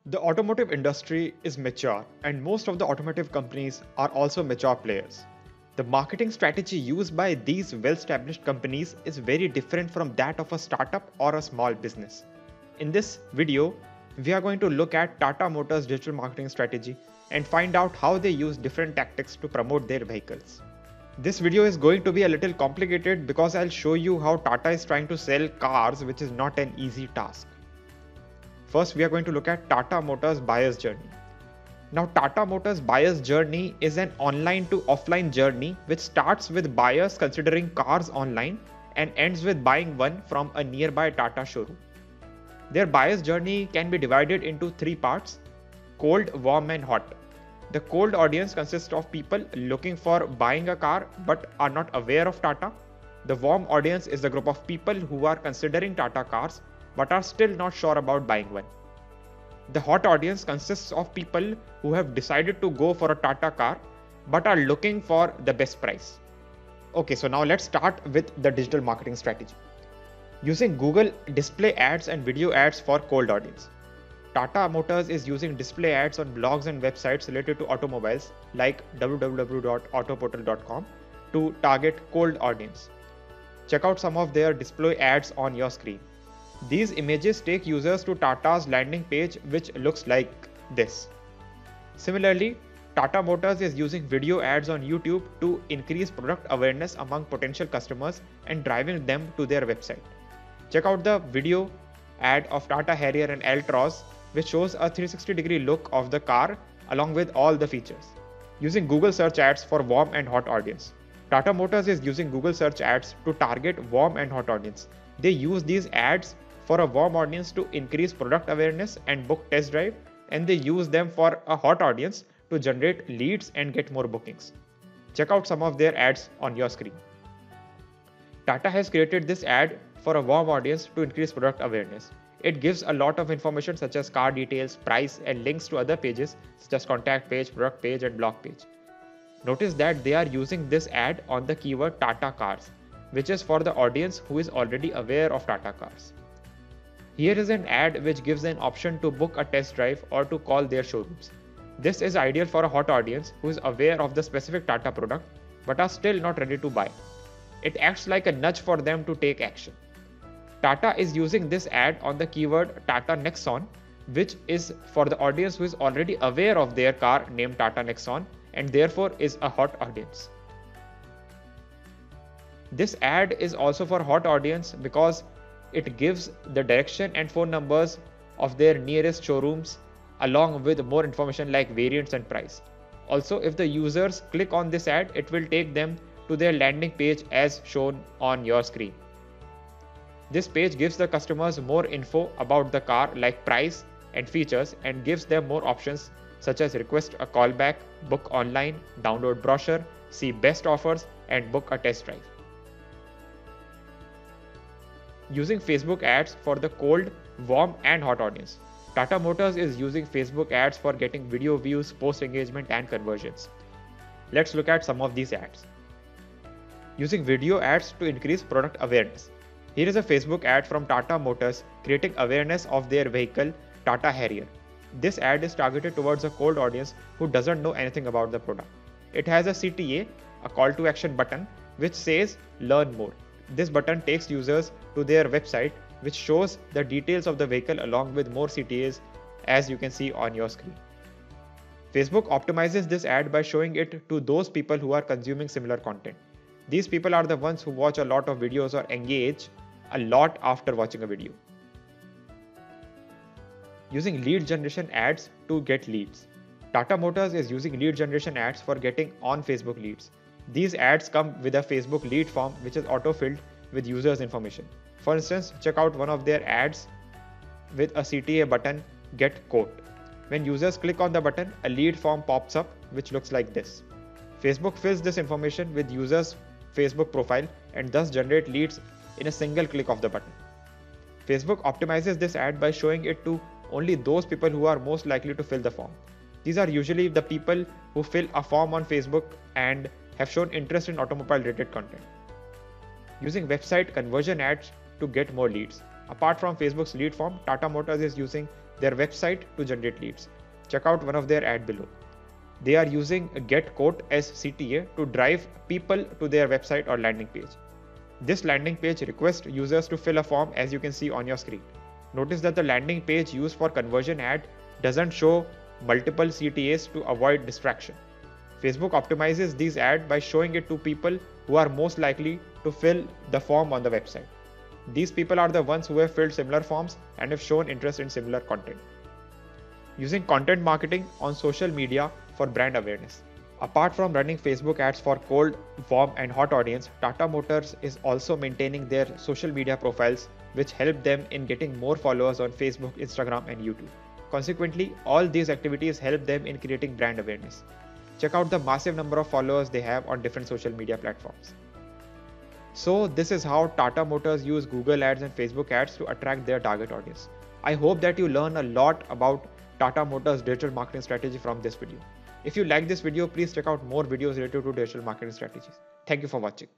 The automotive industry is mature, and most of the automotive companies are also mature players. The marketing strategy used by these well established companies is very different from that of a startup or a small business. In this video, we are going to look at Tata Motors' digital marketing strategy and find out how they use different tactics to promote their vehicles. This video is going to be a little complicated because I'll show you how Tata is trying to sell cars, which is not an easy task. First, we are going to look at Tata Motors buyer's journey. Now, Tata Motors buyer's journey is an online to offline journey which starts with buyers considering cars online and ends with buying one from a nearby Tata showroom. Their buyer's journey can be divided into three parts: cold, warm, and hot. The cold audience consists of people looking for buying a car but are not aware of Tata. The warm audience is the group of people who are considering Tata cars but are still not sure about buying one. The hot audience consists of people who have decided to go for a Tata car but are looking for the best price. Okay, so now let's start with the digital marketing strategy. Using Google display ads and video ads for cold audience. Tata Motors is using display ads on blogs and websites related to automobiles like www.autoportal.com to target cold audience. Check out some of their display ads on your screen. These images take users to Tata's landing page, which looks like this. Similarly, Tata Motors is using video ads on YouTube to increase product awareness among potential customers and driving them to their website. Check out the video ad of Tata Harrier and Altroz, which shows a 360-degree look of the car along with all the features. Using Google search ads for warm and hot audience. Tata Motors is using Google search ads to target warm and hot audience. They use these ads for a warm audience to increase product awareness and book test drive, and they use them for a hot audience to generate leads and get more bookings. Check out some of their ads on your screen. Tata has created this ad for a warm audience to increase product awareness. It gives a lot of information such as car details, price, and links to other pages such as contact page, product page, and blog page. Notice that they are using this ad on the keyword Tata cars, which is for the audience who is already aware of Tata cars. Here is an ad which gives an option to book a test drive or to call their showrooms. This is ideal for a hot audience who is aware of the specific Tata product but are still not ready to buy. It acts like a nudge for them to take action. Tata is using this ad on the keyword Tata Nexon, which is for the audience who is already aware of their car named Tata Nexon and therefore is a hot audience. This ad is also for hot audience because it gives the direction and phone numbers of their nearest showrooms along with more information like variants and price. Also, if the users click on this ad, it will take them to their landing page as shown on your screen. This page gives the customers more info about the car like price and features and gives them more options such as request a callback, book online, download brochure, see best offers, and book a test drive. Using Facebook ads for the cold, warm, and hot audience. Tata Motors is using Facebook ads for getting video views, post engagement, and conversions. Let's look at some of these ads. Using video ads to increase product awareness. Here is a Facebook ad from Tata Motors creating awareness of their vehicle Tata Harrier. This ad is targeted towards a cold audience who doesn't know anything about the product. It has a CTA, a call to action button, which says learn more. This button takes users to their website, which shows the details of the vehicle along with more CTAs as you can see on your screen. Facebook optimizes this ad by showing it to those people who are consuming similar content. These people are the ones who watch a lot of videos or engage a lot after watching a video. Using lead generation ads to get leads. Tata Motors is using lead generation ads for getting on Facebook leads. These ads come with a Facebook lead form which is auto-filled with users' information. For instance, check out one of their ads with a CTA button, Get Quote. When users click on the button, a lead form pops up which looks like this. Facebook fills this information with users' Facebook profile and thus generate leads in a single click of the button. Facebook optimizes this ad by showing it to only those people who are most likely to fill the form. These are usually the people who fill a form on Facebook and have shown interest in automobile related content. Using website conversion ads to get more leads. Apart from Facebook's lead form, Tata Motors is using their website to generate leads. Check out one of their ads below. They are using GetQuote as CTA to drive people to their website or landing page. This landing page requests users to fill a form, as you can see on your screen. Notice that the landing page used for conversion ad doesn't show multiple CTAs to avoid distraction. Facebook optimizes these ads by showing it to people who are most likely to fill the form on the website. These people are the ones who have filled similar forms and have shown interest in similar content. Using content marketing on social media for brand awareness. Apart from running Facebook ads for cold, warm and hot audience, Tata Motors is also maintaining their social media profiles, which help them in getting more followers on Facebook, Instagram and YouTube. Consequently, all these activities help them in creating brand awareness. Check out the massive number of followers they have on different social media platforms. So this is how Tata Motors use Google ads and Facebook ads to attract their target audience. I hope that you learn a lot about Tata Motors digital marketing strategy from this video. If you like this video, please check out more videos related to digital marketing strategies. Thank you for watching.